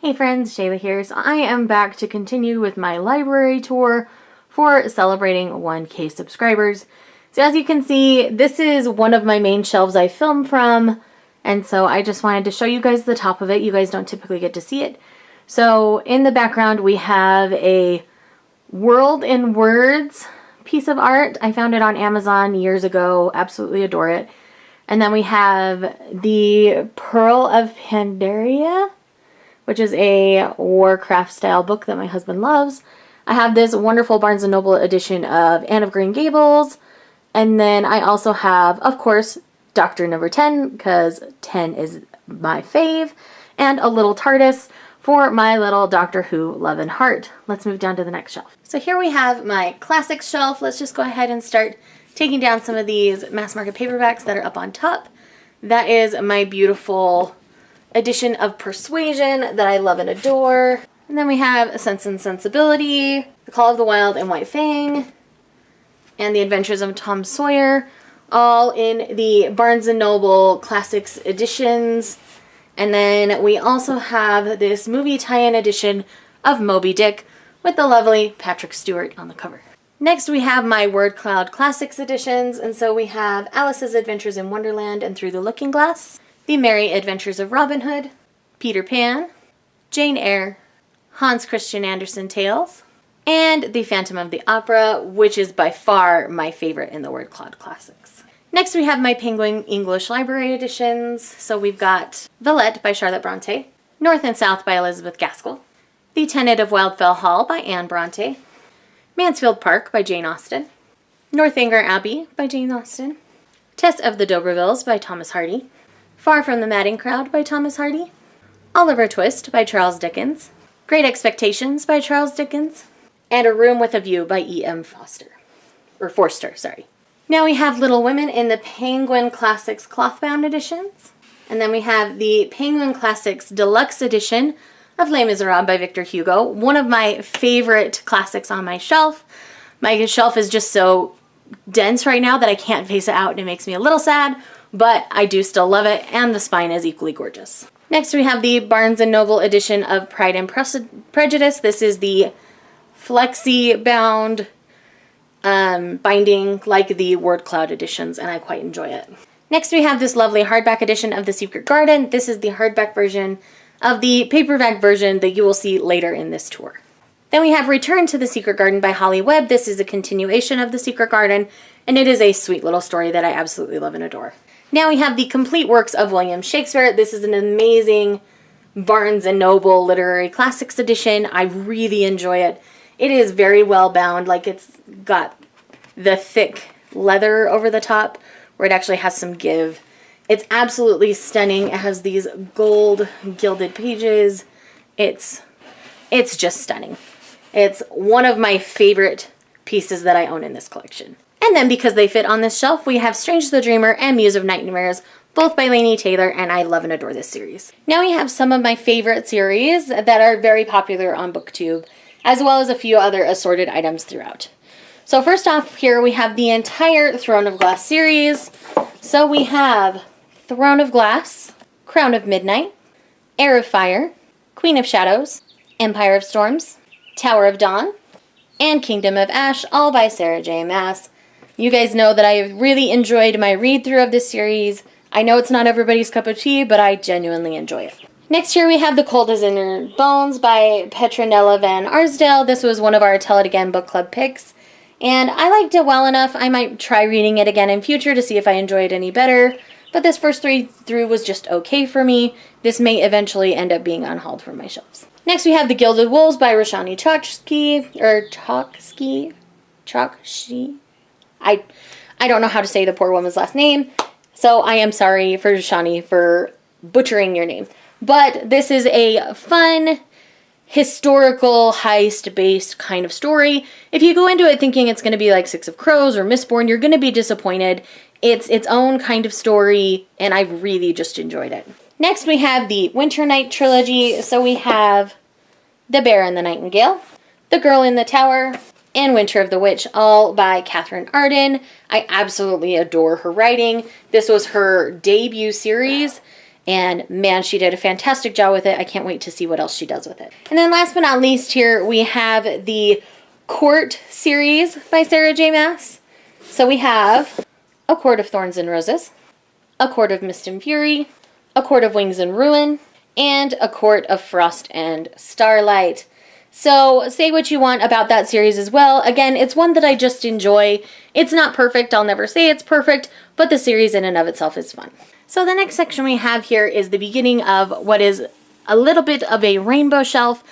Hey friends, Shayla here. So I am back to continue with my library tour for celebrating 1K subscribers. So as you can see, this is one of my main shelves I film from, and so I just wanted to show you guys the top of it. You guys don't typically get to see it. So in the background we have a World in Words piece of art. I found it on Amazon years ago. Absolutely adore it. And then we have the Pearl of Pandaria, which is a Warcraft style book that my husband loves. I have this wonderful Barnes & Noble edition of Anne of Green Gables. And then I also have, of course, Doctor Number 10, because 10 is my fave, and a little TARDIS for my little Doctor Who love and heart. Let's move down to the next shelf. So here we have my classics shelf. Let's just go ahead and start taking down some of these mass market paperbacks that are up on top. That is my beautiful edition of Persuasion that I love and adore. And then we have Sense and Sensibility, The Call of the Wild and White Fang, and The Adventures of Tom Sawyer, all in the Barnes & Noble Classics editions. And then we also have this movie tie-in edition of Moby Dick with the lovely Patrick Stewart on the cover. Next we have my Word Cloud Classics editions, and so we have Alice's Adventures in Wonderland and Through the Looking Glass, The Merry Adventures of Robin Hood, Peter Pan, Jane Eyre, Hans Christian Andersen Tales, and The Phantom of the Opera, which is by far my favorite in the Word Cloud Classics. Next we have my Penguin English Library editions. So we've got Villette by Charlotte Bronte, North and South by Elizabeth Gaskell, The Tenant of Wildfell Hall by Anne Bronte, Mansfield Park by Jane Austen, Northanger Abbey by Jane Austen, Tess of the D'Urbervilles by Thomas Hardy, Far from the Madding Crowd by Thomas Hardy, Oliver Twist by Charles Dickens, Great Expectations by Charles Dickens, and A Room with a View by E.M. Forster. Now we have Little Women in the Penguin Classics Clothbound editions. And then we have the Penguin Classics Deluxe edition of Les Miserables by Victor Hugo, one of my favorite classics on my shelf. My shelf is just so dense right now that I can't face it out and it makes me a little sad, but I do still love it, and the spine is equally gorgeous. Next we have the Barnes & Noble edition of Pride and Prejudice. This is the flexi bound binding like the Word Cloud editions, and I quite enjoy it. Next we have this lovely hardback edition of The Secret Garden. This is the hardback version of the paperback version that you will see later in this tour. Then we have Return to the Secret Garden by Holly Webb. This is a continuation of The Secret Garden, and it is a sweet little story that I absolutely love and adore. Now we have the complete works of William Shakespeare. This is an amazing Barnes & Noble Literary Classics edition. I really enjoy it. It is very well bound, like it's got the thick leather over the top where it actually has some give. It's absolutely stunning. It has these gold gilded pages. It's just stunning. It's one of my favorite pieces that I own in this collection. And then because they fit on this shelf, we have Strange the Dreamer and Muse of Nightmares, both by Laini Taylor, and I love and adore this series. Now we have some of my favorite series that are very popular on BookTube, as well as a few other assorted items throughout. So first off here we have the entire Throne of Glass series. So we have Throne of Glass, Crown of Midnight, Heir of Fire, Queen of Shadows, Empire of Storms, Tower of Dawn, and Kingdom of Ash, all by Sarah J. Maas. You guys know that I really enjoyed my read-through of this series. I know it's not everybody's cup of tea, but I genuinely enjoy it. Next here we have The Cold as Inner Bones by Petronella Van Arsdale. This was one of our Tell It Again book club picks, and I liked it well enough. I might try reading it again in future to see if I enjoy it any better, but this first read-through was just okay for me. This may eventually end up being unhauled from my shelves. Next we have The Gilded Wolves by Roshani Chokshi. I don't know how to say the poor woman's last name, so I am sorry for Roshani for butchering your name. But this is a fun, historical, heist-based kind of story. If you go into it thinking it's going to be like Six of Crows or Mistborn, you're going to be disappointed. It's its own kind of story, and I really just enjoyed it. Next we have the Winter Night trilogy. So we have The Bear and the Nightingale, The Girl in the Tower, and Winter of the Witch, all by Catherine Arden. I absolutely adore her writing. This was her debut series, And man, she did a fantastic job with it. I can't wait to see what else she does with it. And then last but not least here, we have the Court series by Sarah J. Maas. So we have A Court of Thorns and Roses, A Court of Mist and Fury, A Court of Wings and Ruin, and A Court of Frost and Starlight. So say what you want about that series as well. Again, it's one that I just enjoy. It's not perfect. I'll never say it's perfect, but the series in and of itself is fun. So the next section we have here is the beginning of what is a little bit of a rainbow shelf.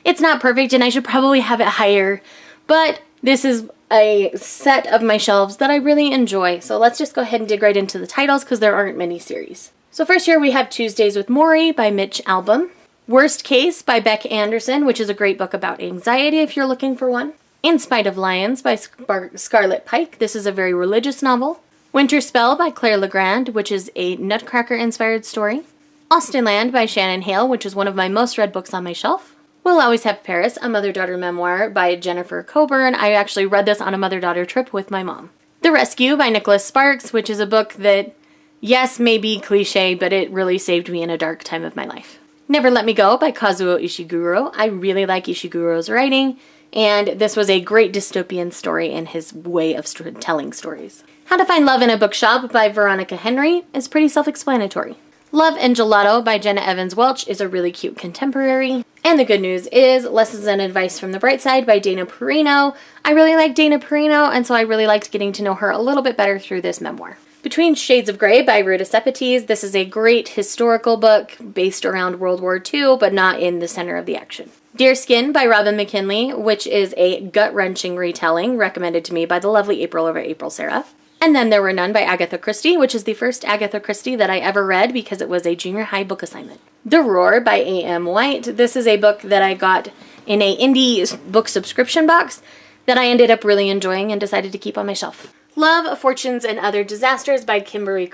It's not perfect and I should probably have it higher, but this is a set of my shelves that I really enjoy. So let's just go ahead and dig right into the titles because there aren't many series. So first here we have Tuesdays with Morrie by Mitch Albom. Worst Case by Beck Anderson, which is a great book about anxiety if you're looking for one. In Spite of Lions by Scarlett Pike. This is a very religious novel. Winter Spell by Claire Legrand, which is a Nutcracker-inspired story. Austenland by Shannon Hale, which is one of my most read books on my shelf. We'll Always Have Paris, a mother-daughter memoir by Jennifer Coburn. I actually read this on a mother-daughter trip with my mom. The Rescue by Nicholas Sparks, which is a book that, yes, may be cliche, but it really saved me in a dark time of my life. Never Let Me Go by Kazuo Ishiguro. I really like Ishiguro's writing, and this was a great dystopian story in his way of telling stories. How to Find Love in a Bookshop by Veronica Henry is pretty self-explanatory. Love and Gelato by Jenna Evans Welch is a really cute contemporary. And the good news is Lessons and Advice from the Bright Side by Dana Perino. I really like Dana Perino, and so I really liked getting to know her a little bit better through this memoir. Between Shades of Grey by Ruta Sepetys. This is a great historical book based around World War II, but not in the center of the action. Deerskin by Robin McKinley, which is a gut-wrenching retelling recommended to me by the lovely April over April Sarah. And Then There Were None by Agatha Christie, which is the first Agatha Christie that I ever read because it was a junior high book assignment. The Roar by A.M. White. This is a book that I got in a indie book subscription box that I ended up really enjoying and decided to keep on my shelf. Love, Fortunes, and Other Disasters by Kimberly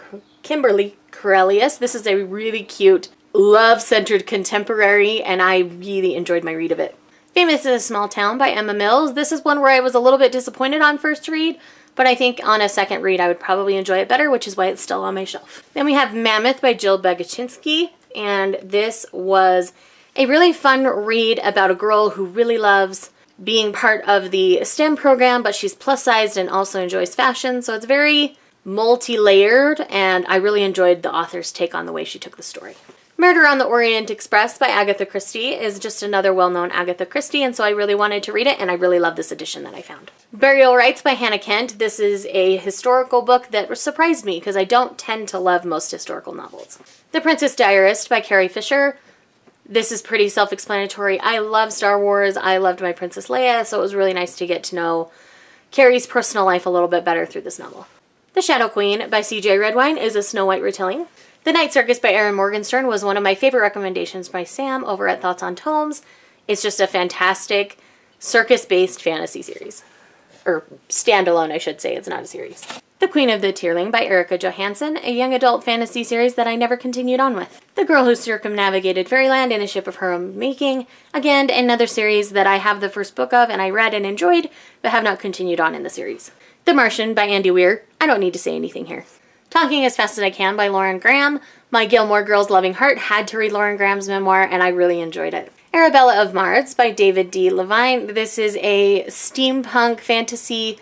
Corellius. This is a really cute, love-centered contemporary, and I really enjoyed my read of it. Famous in a Small Town by Emma Mills. This is one where I was a little bit disappointed on first read, but I think on a second read I would probably enjoy it better, which is why it's still on my shelf. Then we have Mammoth by Jill Begachinsky, and this was a really fun read about a girl who really loves being part of the STEM program, but she's plus-sized and also enjoys fashion, so it's very multi-layered, and I really enjoyed the author's take on the way she took the story. Murder on the Orient Express by Agatha Christie is just another well-known Agatha Christie, and so I really wanted to read it, and I really love this edition that I found. Burial Rites by Hannah Kent. This is a historical book that surprised me because I don't tend to love most historical novels. The Princess Diarist by Carrie Fisher. This is pretty self-explanatory. I love Star Wars. I loved my Princess Leia, so it was really nice to get to know Carrie's personal life a little bit better through this novel. The Shadow Queen by C.J. Redwine is a Snow White retelling. The Night Circus by Erin Morgenstern was one of my favorite recommendations by Sam over at Thoughts on Tomes. It's just a fantastic circus-based fantasy series. Or standalone, I should say. It's not a series. The Queen of the Tearling by Erica Johansson, a young adult fantasy series that I never continued on with. The Girl Who Circumnavigated Fairyland in a Ship of Her Own Making. Again, another series that I have the first book of and I read and enjoyed, but have not continued on in the series. The Martian by Andy Weir. I don't need to say anything here. Talking as Fast as I Can by Lauren Graham. My Gilmore Girls loving heart had to read Lauren Graham's memoir, and I really enjoyed it. Arabella of Mars by David D. Levine. This is a steampunk fantasy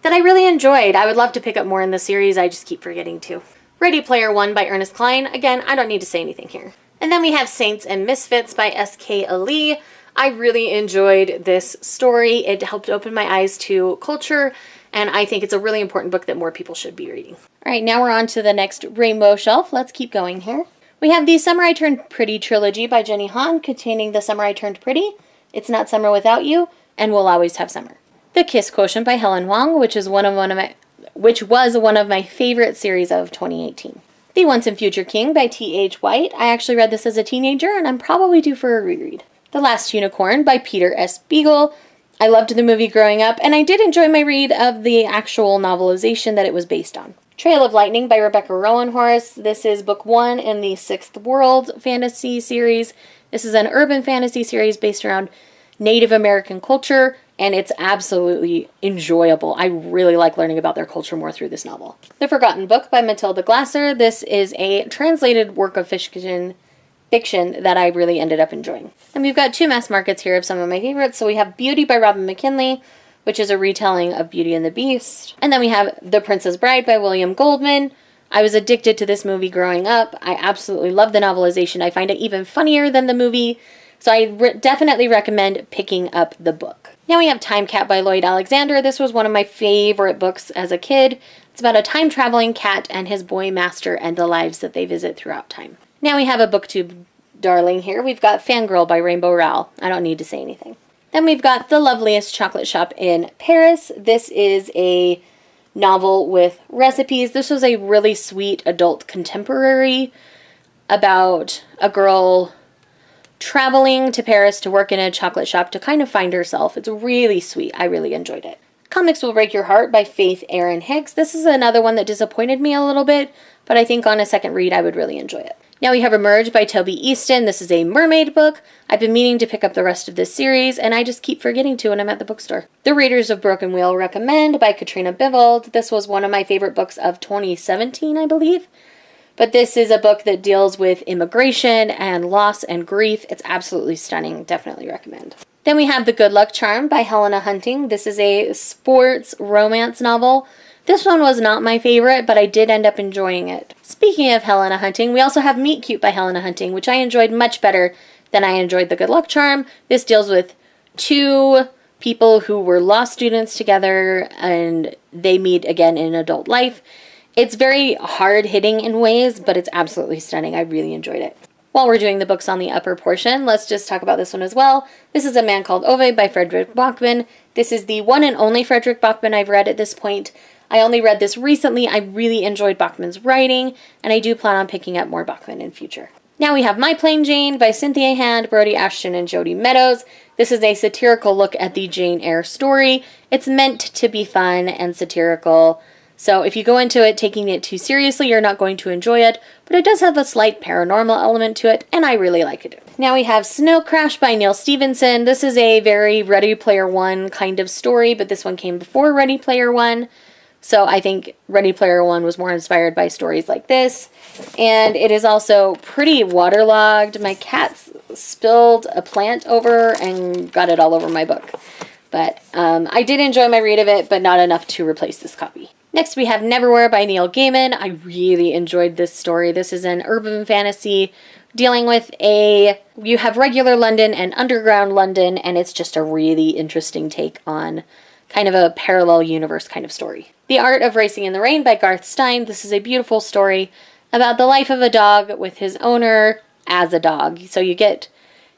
that I really enjoyed. I would love to pick up more in the series, I just keep forgetting to. Ready Player One by Ernest Cline. Again, I don't need to say anything here. And then we have Saints and Misfits by S.K. Ali. I really enjoyed this story. It helped open my eyes to culture, and I think it's a really important book that more people should be reading. All right, now we're on to the next rainbow shelf. Let's keep going here. We have the Summer I Turned Pretty trilogy by Jenny Han, containing The Summer I Turned Pretty, It's Not Summer Without You, and We'll Always Have Summer. The Kiss Quotient by Helen Huang, which was one of my favorite series of 2018. The Once and Future King by T.H. White. I actually read this as a teenager, and I'm probably due for a reread. The Last Unicorn by Peter S. Beagle. I loved the movie growing up, and I did enjoy my read of the actual novelization that it was based on. Trail of Lightning by Rebecca Roanhorse. This is book 1 in the Sixth World fantasy series. This is an urban fantasy series based around Native American culture, and it's absolutely enjoyable. I really like learning about their culture more through this novel. The Forgotten Book by Matilda Glasser. This is a translated work of fiction that I really ended up enjoying. And we've got two mass markets here of some of my favorites. So we have Beauty by Robin McKinley, which is a retelling of Beauty and the Beast. And then we have The Princess Bride by William Goldman. I was addicted to this movie growing up. I absolutely love the novelization. I find it even funnier than the movie. So I definitely recommend picking up the book. Now we have Time Cat by Lloyd Alexander. This was one of my favorite books as a kid. It's about a time-traveling cat and his boy master and the lives that they visit throughout time. Now we have a booktube darling here. We've got Fangirl by Rainbow Rowell. I don't need to say anything. Then we've got The Loveliest Chocolate Shop in Paris. This is a novel with recipes. This was a really sweet adult contemporary about a girl traveling to Paris to work in a chocolate shop to kind of find herself. It's really sweet. I really enjoyed it. Comics Will Break Your Heart by Faith Erin Hicks. This is another one that disappointed me a little bit, but I think on a second read I would really enjoy it. Now we have Emerge by Toby Easton. This is a mermaid book. I've been meaning to pick up the rest of this series, and I just keep forgetting to when I'm at the bookstore. The Raiders of Broken Wheel Recommend by Katrina Bivold. This was one of my favorite books of 2017, I believe. But this is a book that deals with immigration and loss and grief. It's absolutely stunning. Definitely recommend. Then we have The Good Luck Charm by Helena Hunting. This is a sports romance novel. This one was not my favorite, but I did end up enjoying it. Speaking of Helena Hunting, we also have Meet Cute by Helena Hunting, which I enjoyed much better than I enjoyed The Good Luck Charm. This deals with two people who were law students together, and they meet again in adult life. It's very hard-hitting in ways, but it's absolutely stunning. I really enjoyed it. While we're doing the books on the upper portion, let's just talk about this one as well. This is A Man Called Ove by Fredrik Backman. This is the one and only Fredrik Backman I've read at this point. I only read this recently. I really enjoyed Bachman's writing, and I do plan on picking up more Bachman in future. Now we have My Plain Jane by Cynthia Hand, Brody Ashton, and Jody Meadows. This is a satirical look at the Jane Eyre story. It's meant to be fun and satirical, so if you go into it taking it too seriously, you're not going to enjoy it, but it does have a slight paranormal element to it, and I really like it. Now we have Snow Crash by Neil Stevenson. This is a very Ready Player One kind of story, but this one came before Ready Player One. So I think Ready Player One was more inspired by stories like this. And it is also pretty waterlogged. My cat spilled a plant over and got it all over my book. But I did enjoy my read of it, but not enough to replace this copy. Next we have Neverwhere by Neil Gaiman. I really enjoyed this story. This is an urban fantasy dealing with you have regular London and underground London, and it's just a really interesting take on kind of a parallel universe kind of story. The Art of Racing in the Rain by Garth Stein. This is a beautiful story about the life of a dog with his owner as a dog. So you get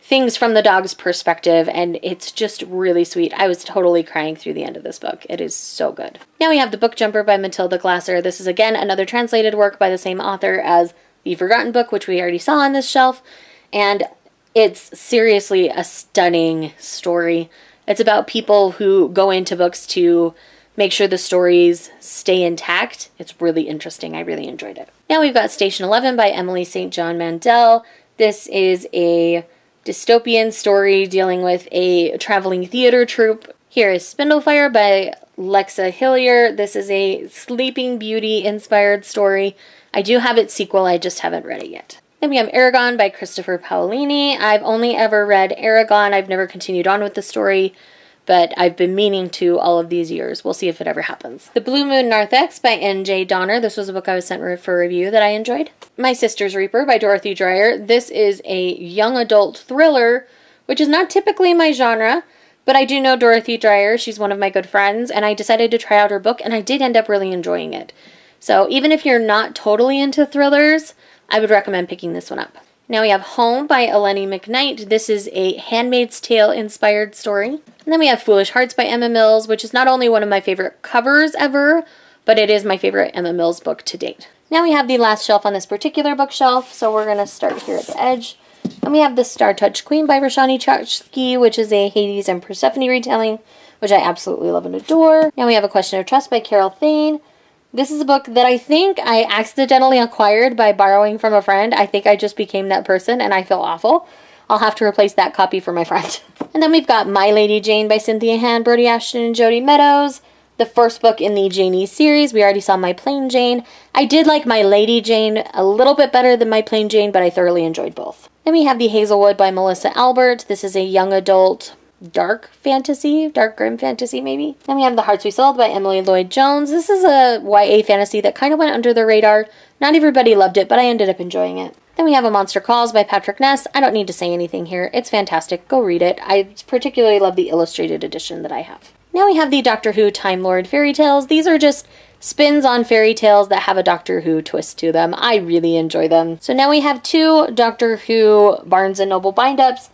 things from the dog's perspective, and it's just really sweet. I was totally crying through the end of this book. It is so good. Now we have The Book Jumper by Matilda Glasser. This is again another translated work by the same author as The Forgotten Book, which we already saw on this shelf, and it's seriously a stunning story. It's about people who go into books to make sure the stories stay intact. It's really interesting. I really enjoyed it. Now we've got Station 11 by Emily St. John Mandel. This is a dystopian story dealing with a traveling theater troupe. Here is Spindlefire by Lexa Hillier. This is a Sleeping Beauty inspired story. I do have its sequel, I just haven't read it yet. Then we have Aragon by Christopher Paolini. I've only ever read Aragon. I've never continued on with the story, but I've been meaning to all of these years. We'll see if it ever happens. The Blue Moon Narthex by N.J. Donner. This was a book I was sent for review that I enjoyed. My Sister's Reaper by Dorothy Dreyer. This is a young adult thriller, which is not typically my genre, but I do know Dorothy Dreyer. She's one of my good friends, and I decided to try out her book, and I did end up really enjoying it. So even if you're not totally into thrillers, I would recommend picking this one up. Now we have Home by Eleni McKnight. This is a Handmaid's Tale inspired story. And then we have Foolish Hearts by Emma Mills, which is not only one of my favorite covers ever, but it is my favorite Emma Mills book to date. Now we have the last shelf on this particular bookshelf, so we're going to start here at the edge. And we have The Star Touched Queen by Roshani Chokshi, which is a Hades and Persephone retelling, which I absolutely love and adore. Now we have A Question of Trust by Carol Thane. This is a book that I think I accidentally acquired by borrowing from a friend. I think I just became that person and I feel awful. I'll have to replace that copy for my friend. And then we've got My Lady Jane by Cynthia Hand, Brody Ashton, and Jody Meadows. The first book in the Janey series. We already saw My Plain Jane. I did like My Lady Jane a little bit better than My Plain Jane, but I thoroughly enjoyed both. Then we have The Hazelwood by Melissa Albert. This is a young adult dark fantasy, dark grim fantasy maybe. Then we have The Hearts We Sold by Emily Lloyd Jones. This is a YA fantasy that kind of went under the radar. Not everybody loved it, but I ended up enjoying it. Then we have A Monster Calls by Patrick Ness. I don't need to say anything here. It's fantastic. Go read it. I particularly love the illustrated edition that I have. Now we have the Doctor Who Time Lord fairy tales. These are just spins on fairy tales that have a Doctor Who twist to them. I really enjoy them. So now we have 2 Doctor Who Barnes & Noble bind-ups.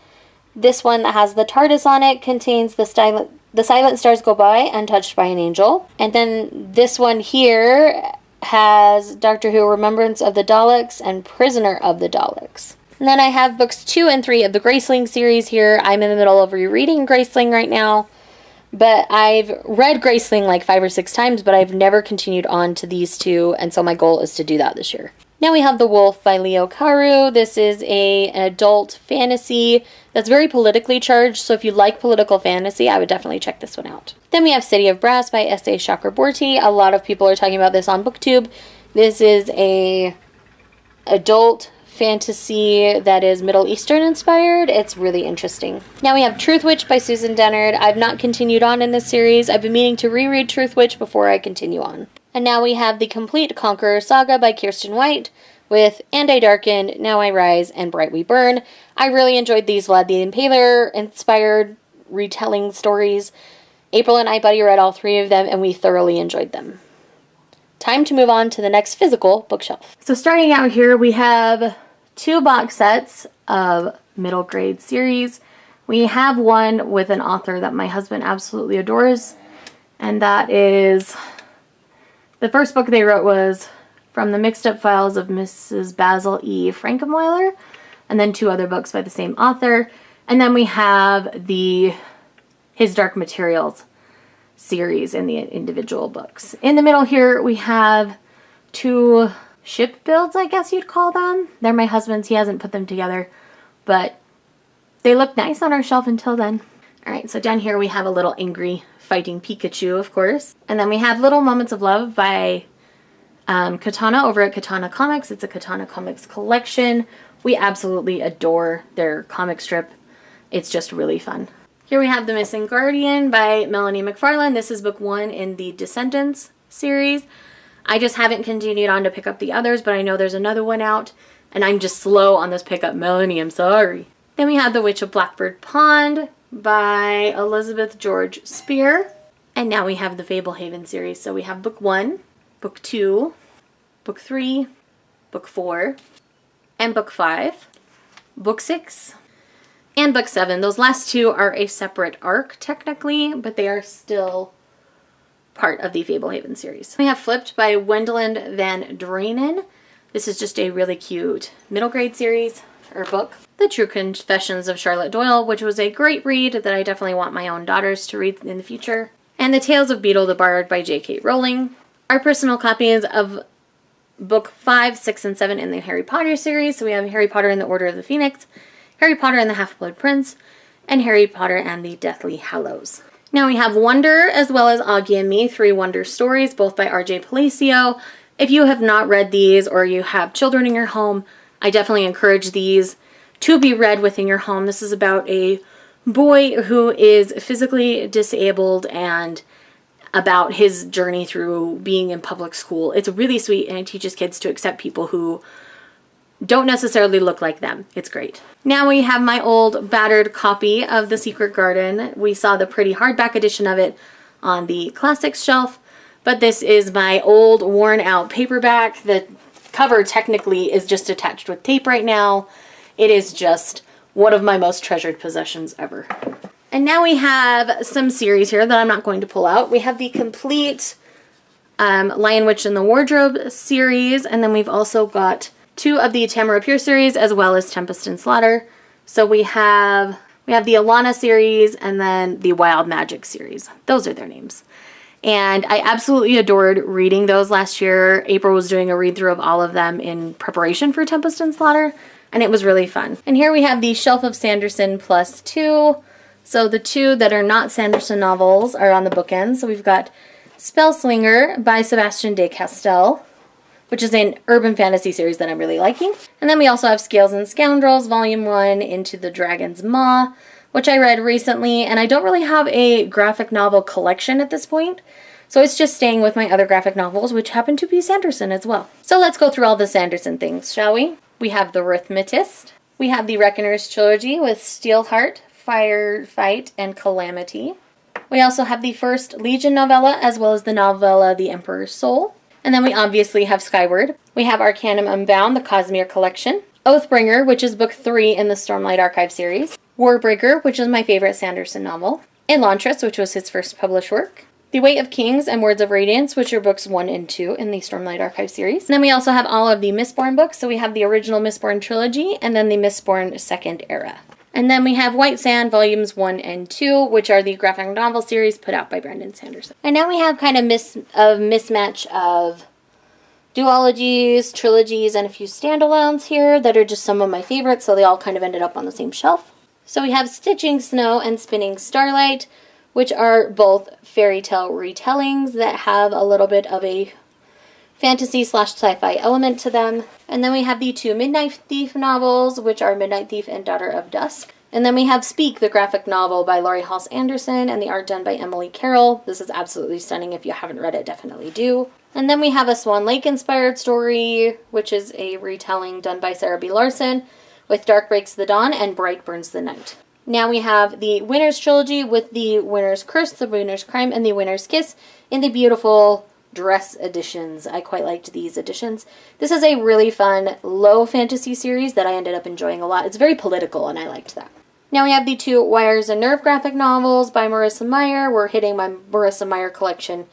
This one that has the TARDIS on it contains The Silent Stars Go By, Untouched by an Angel. And then this one here has Doctor Who Remembrance of the Daleks and Prisoner of the Daleks. And then I have books 2 and 3 of the Graceling series here. I'm in the middle of rereading Graceling right now. But I've read Graceling like 5 or 6 times, but I've never continued on to these 2, and so my goal is to do that this year. Now we have The Wolf by Leo Carew. This is an adult fantasy that's very politically charged, so if you like political fantasy, I would definitely check this one out. Then we have City of Brass by S.A. Chakraborty. A lot of people are talking about this on BookTube. This is a adult fantasy that is Middle Eastern inspired. It's really interesting. Now we have Truthwitch by Susan Dennard. I've not continued on in this series. I've been meaning to reread Truthwitch before I continue on. And now we have the Complete Conqueror Saga by Kirsten White with And I Darken, Now I Rise, and Bright We Burn. I really enjoyed these Vlad the Impaler inspired retelling stories. April and I buddy read all 3 of them and we thoroughly enjoyed them. Time to move on to the next physical bookshelf. So starting out here, we have 2 box sets of middle grade series. We have one with an author that my husband absolutely adores, and that is, the first book they wrote was From the Mixed Up Files of Mrs. Basil E. Frankenweiler, and then 2 other books by the same author. And then we have the His Dark Materials series in the individual books. In the middle here, we have 2 ship builds, I guess you'd call them. They're my husband's. He hasn't put them together, but they look nice on our shelf until then. All right, so down here we have a little angry fighting Pikachu, of course. And then we have Little Moments of Love by Katana over at Katana Comics. It's a Katana Comics collection. We absolutely adore their comic strip. It's just really fun. Here we have The Missing Guardian by Melanie McFarlane. This is book 1 in the Descendants series. I just haven't continued on to pick up the others, but I know there's another one out, and I'm just slow on this pickup. Melanie, I'm sorry. Then we have The Witch of Blackbird Pond by Elizabeth George Spear. And now we have the Fablehaven series. So we have book 1, book 2, book 3, book 4, and book 5, book 6, and book 7. Those last 2 are a separate arc technically, but they are still part of the Fablehaven series. We have Flipped by Wendelin Van Draanen. This is just a really cute middle grade series or book. The True Confessions of Charlotte Doyle, which was a great read that I definitely want my own daughters to read in the future. And The Tales of Beetle the Bard by J.K. Rowling. Our personal copies of book 5, 6, and 7 in the Harry Potter series. So we have Harry Potter and the Order of the Phoenix, Harry Potter and the Half-Blood Prince, and Harry Potter and the Deathly Hallows. Now we have Wonder as well as Augie and Me, 3 Wonder stories, both by R.J. Palacio. If you have not read these or you have children in your home, I definitely encourage these to be read within your home. This is about a boy who is physically disabled and about his journey through being in public school. It's really sweet, and it teaches kids to accept people who don't necessarily look like them. It's great. Now we have my old battered copy of The Secret Garden. We saw the pretty hardback edition of it on the classics shelf, but this is my old worn out paperback. The cover technically is just attached with tape right now. It is just one of my most treasured possessions ever. And now we have some series here that I'm not going to pull out. We have the complete Lion, Witch, and the Wardrobe series, and then we've also got 2 of the Tamara Pierce series as well as Tempest and Slaughter. So we have the Alana series and then the Wild Magic series. Those are their names. And I absolutely adored reading those last year. April was doing a read through of all of them in preparation for Tempest and Slaughter, and it was really fun. And here we have the Shelf of Sanderson plus 2 So the two that are not Sanderson novels are on the bookends. So we've got Spellslinger by Sebastian de Castell, which is an urban fantasy series that I'm really liking. And then we also have Scales and Scoundrels, Volume 1, Into the Dragon's Maw, which I read recently, and I don't really have a graphic novel collection at this point, so it's just staying with my other graphic novels, which happen to be Sanderson as well. So let's go through all the Sanderson things, shall we? We have The Rhythmatist. We have the Reckoner's Trilogy with Steelheart, Firefight, and Calamity. We also have the first Legion novella, as well as the novella The Emperor's Soul. And then we obviously have Skyward. We have Arcanum Unbound, the Cosmere Collection. Oathbringer, which is book 3 in the Stormlight Archive series. Warbreaker, which is my favorite Sanderson novel. Elantris, which was his first published work. The Weight of Kings and Words of Radiance, which are books 1 and 2 in the Stormlight Archive series. And then we also have all of the Mistborn books. So we have the original Mistborn trilogy and then the Mistborn Second Era. And then we have White Sand volumes 1 and 2, which are the graphic novel series put out by Brandon Sanderson. And now we have kind of mismatch of duologies, trilogies, and a few standalones here that are just some of my favorites, so they all kind of ended up on the same shelf. So we have Stitching Snow and Spinning Starlight, which are both fairy tale retellings that have a little bit of a fantasy/sci-fi element to them. And then we have the two Midnight Thief novels, which are Midnight Thief and Daughter of Dusk. And then we have Speak, the graphic novel by Laurie Halse Anderson, and the art done by Emily Carroll. This is absolutely stunning. If you haven't read it, definitely do. And then we have a Swan Lake inspired story, which is a retelling done by Sarah B. Larson, with Dark Breaks the Dawn and Bright Burns the Night. Now we have the Winner's Trilogy with the Winner's Curse, the Winner's Crime, and the Winner's Kiss in the beautiful dress editions. I quite liked these editions. This is a really fun, low fantasy series that I ended up enjoying a lot. It's very political, and I liked that. Now we have the two Wires and Nerve graphic novels by Marissa Meyer. We're hitting my Marissa Meyer collection,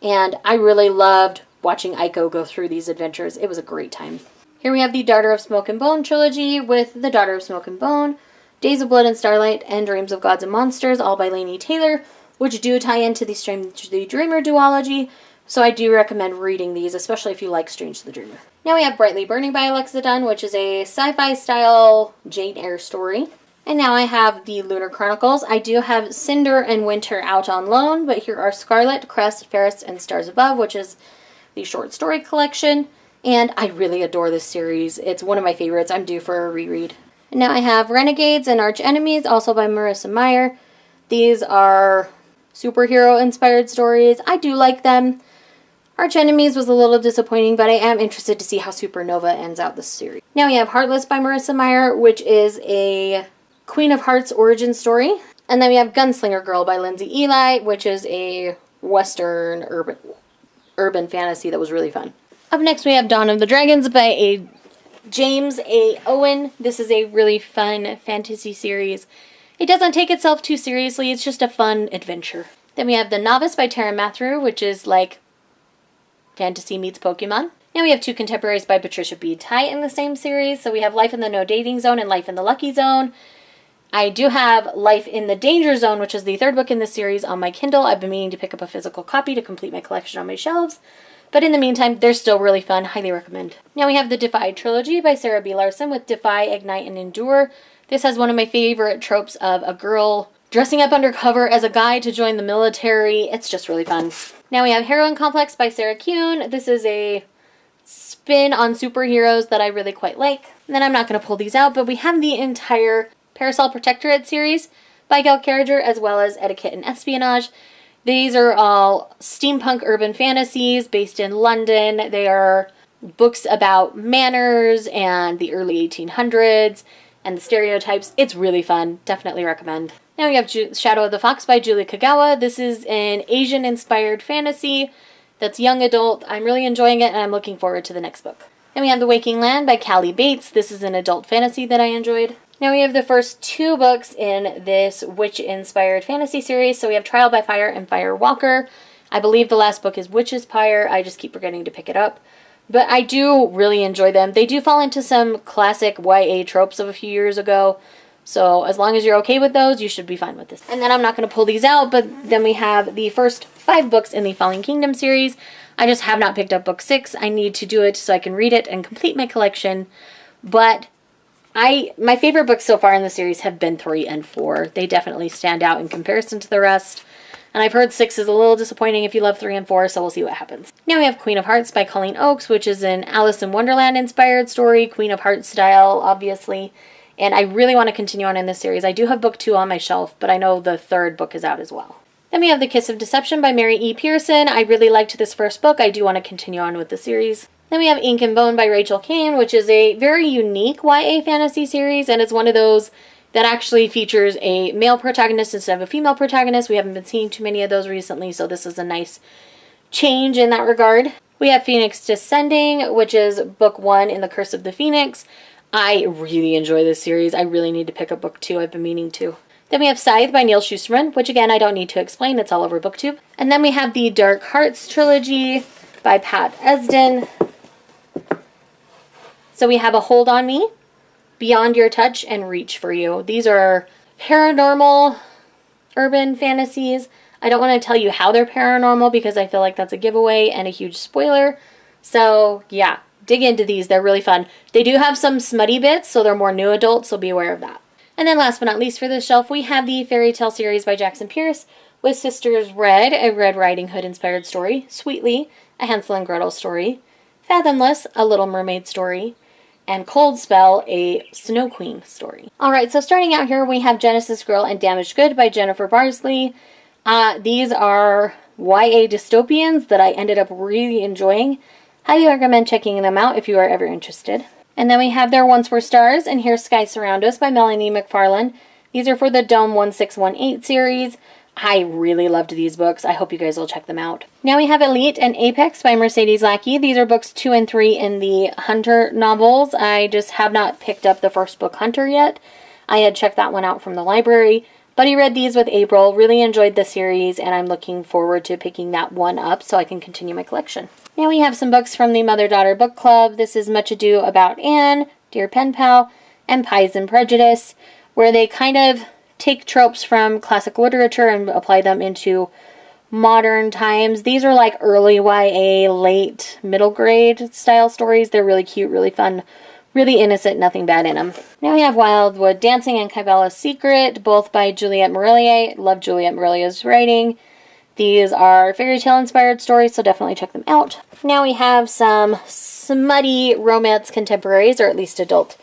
and I really loved watching Aiko go through these adventures. It was a great time. Here we have the Daughter of Smoke and Bone trilogy with The Daughter of Smoke and Bone, Days of Blood and Starlight, and Dreams of Gods and Monsters, all by Laini Taylor, which do tie into the Strange the Dreamer duology, so I do recommend reading these, especially if you like Strange the Dreamer. Now we have Brightly Burning by Alexa Dunn, which is a sci-fi style Jane Eyre story. And now I have the Lunar Chronicles. I do have Cinder and Winter out on loan, but here are Scarlet, Crest, Ferris, and Stars Above, which is the short story collection. And I really adore this series. It's one of my favorites. I'm due for a reread. And now I have Renegades and Arch Enemies, also by Marissa Meyer. These are superhero-inspired stories. I do like them. Arch Enemies was a little disappointing, but I am interested to see how Supernova ends out this series. Now we have Heartless by Marissa Meyer, which is a Queen of Hearts origin story. And then we have Gunslinger Girl by Lindsay Eli, which is a Western urban fantasy that was really fun. Up next we have Dawn of the Dragons by James A. Owen. This is a really fun fantasy series. It doesn't take itself too seriously, it's just a fun adventure. Then we have The Novice by Tara Mathrew, which is like fantasy meets Pokemon. And we have two contemporaries by Patricia B. Tye in the same series. So we have Life in the No Dating Zone and Life in the Lucky Zone. I do have Life in the Danger Zone, which is the third book in the series, on my Kindle. I've been meaning to pick up a physical copy to complete my collection on my shelves. But in the meantime, they're still really fun. Highly recommend. Now we have the Defy trilogy by Sarah B. Larson with Defy, Ignite, and Endure. This has one of my favorite tropes of a girl dressing up undercover as a guy to join the military. It's just really fun. Now we have Heroine Complex by Sarah Kuhn. This is a spin on superheroes that I really quite like. And then I'm not going to pull these out, but we have the entire Parasol Protectorate series by Gail Carriger, as well as Etiquette and Espionage. These are all steampunk urban fantasies based in London. They are books about manners and the early 1800s and the stereotypes. It's really fun. Definitely recommend. Now we have Shadow of the Fox by Julie Kagawa. This is an Asian-inspired fantasy that's young adult. I'm really enjoying it, and I'm looking forward to the next book. Then we have The Waking Land by Callie Bates. This is an adult fantasy that I enjoyed. Now we have the first two books in this witch-inspired fantasy series. So we have Trial by Fire and Fire Walker. I believe the last book is Witch's Pyre. I just keep forgetting to pick it up. But I do really enjoy them. They do fall into some classic YA tropes of a few years ago. So as long as you're okay with those, you should be fine with this. And then I'm not going to pull these out, but then we have the first 5 books in the Falling Kingdom series. I just have not picked up book 6. I need to do it so I can read it and complete my collection. But My favorite books so far in the series have been 3 and 4. They definitely stand out in comparison to the rest. And I've heard 6 is a little disappointing if you love 3 and 4, so we'll see what happens. Now we have Queen of Hearts by Colleen Oakes, which is an Alice in Wonderland inspired story, Queen of Hearts style, obviously. And I really want to continue on in this series. I do have book 2 on my shelf, but I know the 3rd book is out as well. Then we have The Kiss of Deception by Mary E. Pearson. I really liked this first book. I do want to continue on with the series. Then we have Ink and Bone by Rachel Kane, which is a very unique YA fantasy series, and it's one of those that actually features a male protagonist instead of a female protagonist. We haven't been seeing too many of those recently, so this is a nice change in that regard. We have Phoenix Descending, which is book 1 in The Curse of the Phoenix. I really enjoy this series. I really need to pick up book 2. I've been meaning to. Then we have Scythe by Neil Shusterman, which again, I don't need to explain. It's all over BookTube. And then we have the Dark Hearts trilogy by Pat Esden. So we have A Hold on Me, Beyond Your Touch, and Reach for You. These are paranormal urban fantasies. I don't want to tell you how they're paranormal because I feel like that's a giveaway and a huge spoiler. So yeah, dig into these. They're really fun. They do have some smutty bits, so they're more new adult, so be aware of that. And then last but not least for this shelf, we have the Fairy Tale series by Jackson Pierce with Sisters Red, a Red Riding Hood inspired story, Sweetly, a Hansel and Gretel story, Fathomless, a Little Mermaid story, and Cold Spell, a Snow Queen story. Alright, so starting out here, we have Genesis Girl and Damaged Good by Jennifer Barsley. These are YA dystopians that I ended up really enjoying. Highly recommend checking them out if you are ever interested. And then we have There Once Were Stars and Here Skies Surround Us by Melanie McFarlane. These are for the Dome 1618 series. I really loved these books. I hope you guys will check them out. Now we have Elite and Apex by Mercedes Lackey. These are books 2 and 3 in the Hunter novels. I just have not picked up the first book, Hunter, yet. I had checked that one out from the library. Buddy read these with April, really enjoyed the series, and I'm looking forward to picking that one up so I can continue my collection. Now we have some books from the Mother-Daughter Book Club. This is Much Ado About Anne, Dear Pen Pal, and Pies and Prejudice, where they kind of take tropes from classic literature and apply them into modern times. These are like early YA, late middle grade style stories. They're really cute, really fun, really innocent, nothing bad in them. Now we have Wildwood Dancing and Kybella's Secret, both by Juliette Marillier. Love Juliette Marillier's writing. These are fairy tale inspired stories, so definitely check them out. Now we have some smutty romance contemporaries, or at least adult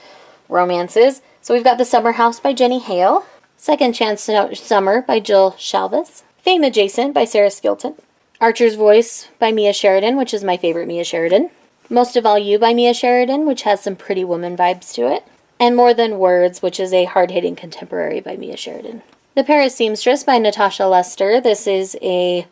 romances. So we've got The Summer House by Jenny Hale, Second Chance Summer by Jill Shalvis, Fame Adjacent by Sarah Skilton, Archer's Voice by Mia Sheridan, which is my favorite Mia Sheridan, Most of All You by Mia Sheridan, which has some Pretty Woman vibes to it, and More Than Words, which is a hard-hitting contemporary by Mia Sheridan. The Paris Seamstress by Natasha Lester. This is a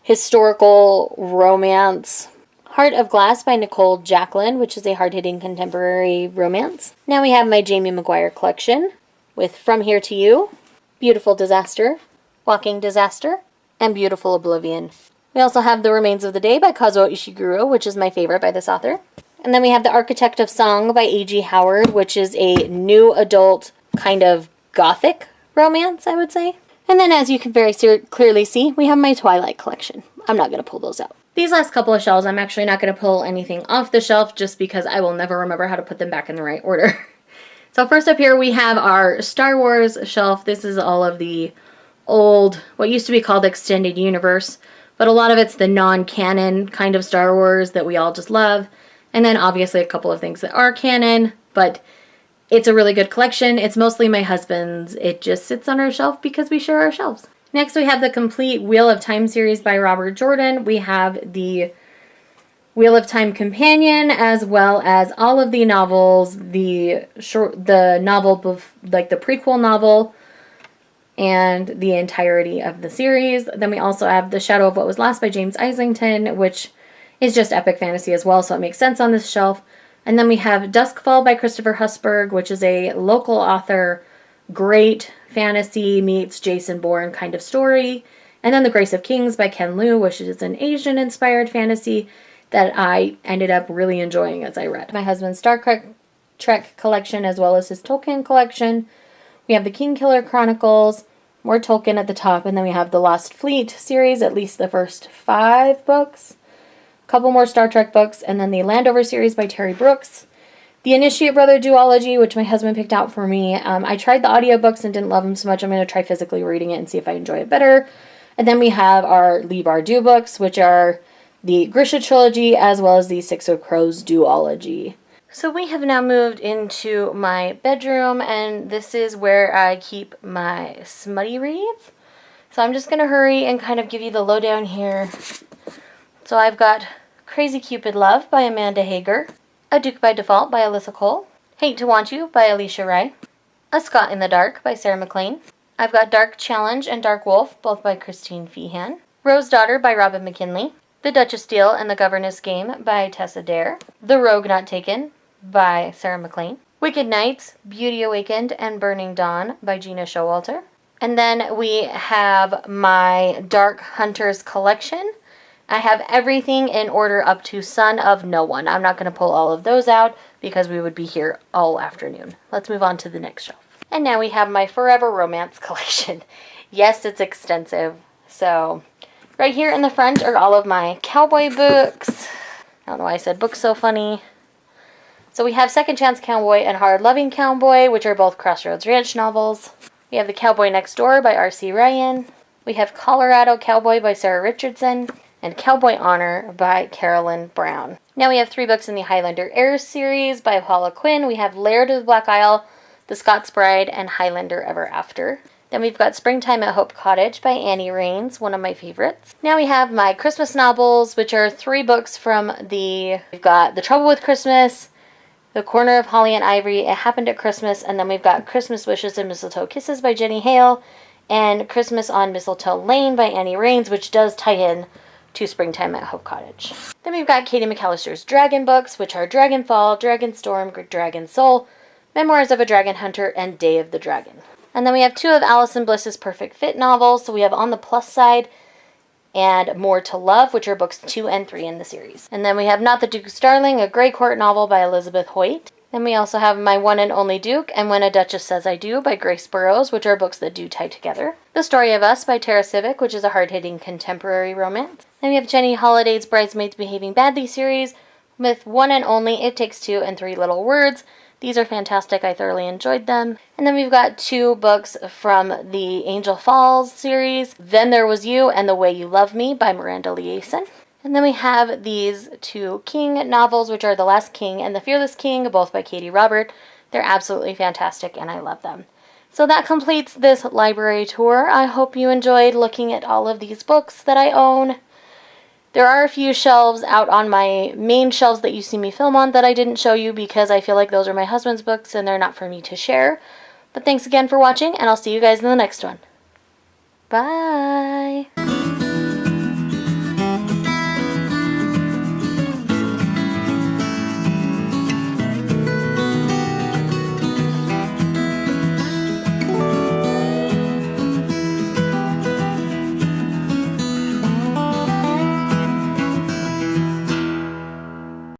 historical romance. Heart of Glass by Nicole Jacqueline, which is a hard-hitting contemporary romance. Now we have my Jamie McGuire collection with From Here to You, Beautiful Disaster, Walking Disaster, and Beautiful Oblivion. We also have The Remains of the Day by Kazuo Ishiguro, which is my favorite by this author. And then we have The Architect of Song by A.G. Howard, which is a new adult kind of gothic romance, I would say. And then as you can very clearly see, we have my Twilight collection. I'm not going to pull those out. These last couple of shelves, I'm actually not going to pull anything off the shelf just because I will never remember how to put them back in the right order. So first up here we have our Star Wars shelf. This is all of the old, what used to be called Extended Universe, but a lot of it's the non-canon kind of Star Wars that we all just love. And then obviously a couple of things that are canon, but it's a really good collection. It's mostly my husband's. It just sits on our shelf because we share our shelves. Next we have the complete Wheel of Time series by Robert Jordan. We have the Wheel of Time Companion, as well as all of the novels, the novel, like the prequel novel, and the entirety of the series. Then we also have The Shadow of What Was Lost by James Islington, which is just epic fantasy as well, so it makes sense on this shelf. And then we have Duskfall by Christopher Husberg, which is a local author, great fantasy meets Jason Bourne kind of story. And then The Grace of Kings by Ken Liu, which is an Asian-inspired fantasy that I ended up really enjoying as I read. My husband's Star Trek collection, as well as his Tolkien collection. We have the Kingkiller Chronicles, more Tolkien at the top, and then we have the Lost Fleet series, at least the first 5 books. A couple more Star Trek books, and then the Landover series by Terry Brooks, The Initiate Brother duology, which my husband picked out for me. I tried the audiobooks and didn't love them so much. I'm going to try physically reading it and see if I enjoy it better. And then we have our Leigh Bardugo books, which are the Grisha trilogy as well as the Six of Crows duology. So we have now moved into my bedroom, and this is where I keep my smutty reads. So I'm just going to hurry and kind of give you the lowdown here. So I've got Crazy Cupid Love by Amanda Hager, A Duke by Default by Alyssa Cole, Hate to Want You by Alicia Rai, A Scot in the Dark by Sarah MacLean. I've got Dark Challenge and Dark Wolf, both by Christine Feehan, Rose Daughter by Robin McKinley, The Duchess Steele and the Governess Game by Tessa Dare, The Rogue Not Taken by Sarah MacLean, Wicked Nights, Beauty Awakened, and Burning Dawn by Gina Showalter. And then we have my Dark Hunters collection. I have everything in order up to Son of No One. I'm not going to pull all of those out because we would be here all afternoon. Let's move on to the next shelf. And now we have my Forever Romance collection. Yes, it's extensive. So right here in the front are all of my cowboy books. I don't know why I said books so funny. So we have Second Chance Cowboy and Hard Loving Cowboy, which are both Crossroads Ranch novels. We have The Cowboy Next Door by R.C. Ryan. We have Colorado Cowboy by Sarah Richardson. And Cowboy Honor by Carolyn Brown. Now we have 3 books in the Highlander Heirs series by Paula Quinn. We have Laird of the Black Isle, The Scots Bride, and Highlander Ever After. Then we've got Springtime at Hope Cottage by Annie Raines, one of my favorites. Now we have my Christmas novels, which are 3 books from we've got The Trouble with Christmas, The Corner of Holly and Ivory, It Happened at Christmas, and then we've got Christmas Wishes and Mistletoe Kisses by Jenny Hale, and Christmas on Mistletoe Lane by Annie Raines, which does tie in to Springtime at Hope Cottage. Then we've got Katie McAllister's Dragon books, which are Dragonfall, Dragonstorm, Dragon Soul, Memoirs of a Dragon Hunter, and Day of the Dragon. And then we have 2 of Alison Bliss's Perfect Fit novels. So we have On the Plus Side and More to Love, which are books 2 and 3 in the series. And then we have Not the Duke's Darling, a Grey Court novel by Elizabeth Hoyt. Then we also have My One and Only Duke and When a Duchess Says I Do by Grace Burrows, which are books that do tie together. The Story of Us by Tara Civic, which is a hard-hitting contemporary romance. Then we have Jenny Holiday's Bridesmaids Behaving Badly series with One and Only, It Takes Two, and Three Little Words. These are fantastic. I thoroughly enjoyed them. And then we've got 2 books from the Angel Falls series, Then There Was You and The Way You Love Me by Miranda Liason. And then we have these 2 King novels, which are The Last King and The Fearless King, both by Katie Robert. They're absolutely fantastic, and I love them. So that completes this library tour. I hope you enjoyed looking at all of these books that I own. There are a few shelves out on my main shelves that you see me film on that I didn't show you because I feel like those are my husband's books and they're not for me to share. But thanks again for watching, and I'll see you guys in the next one. Bye!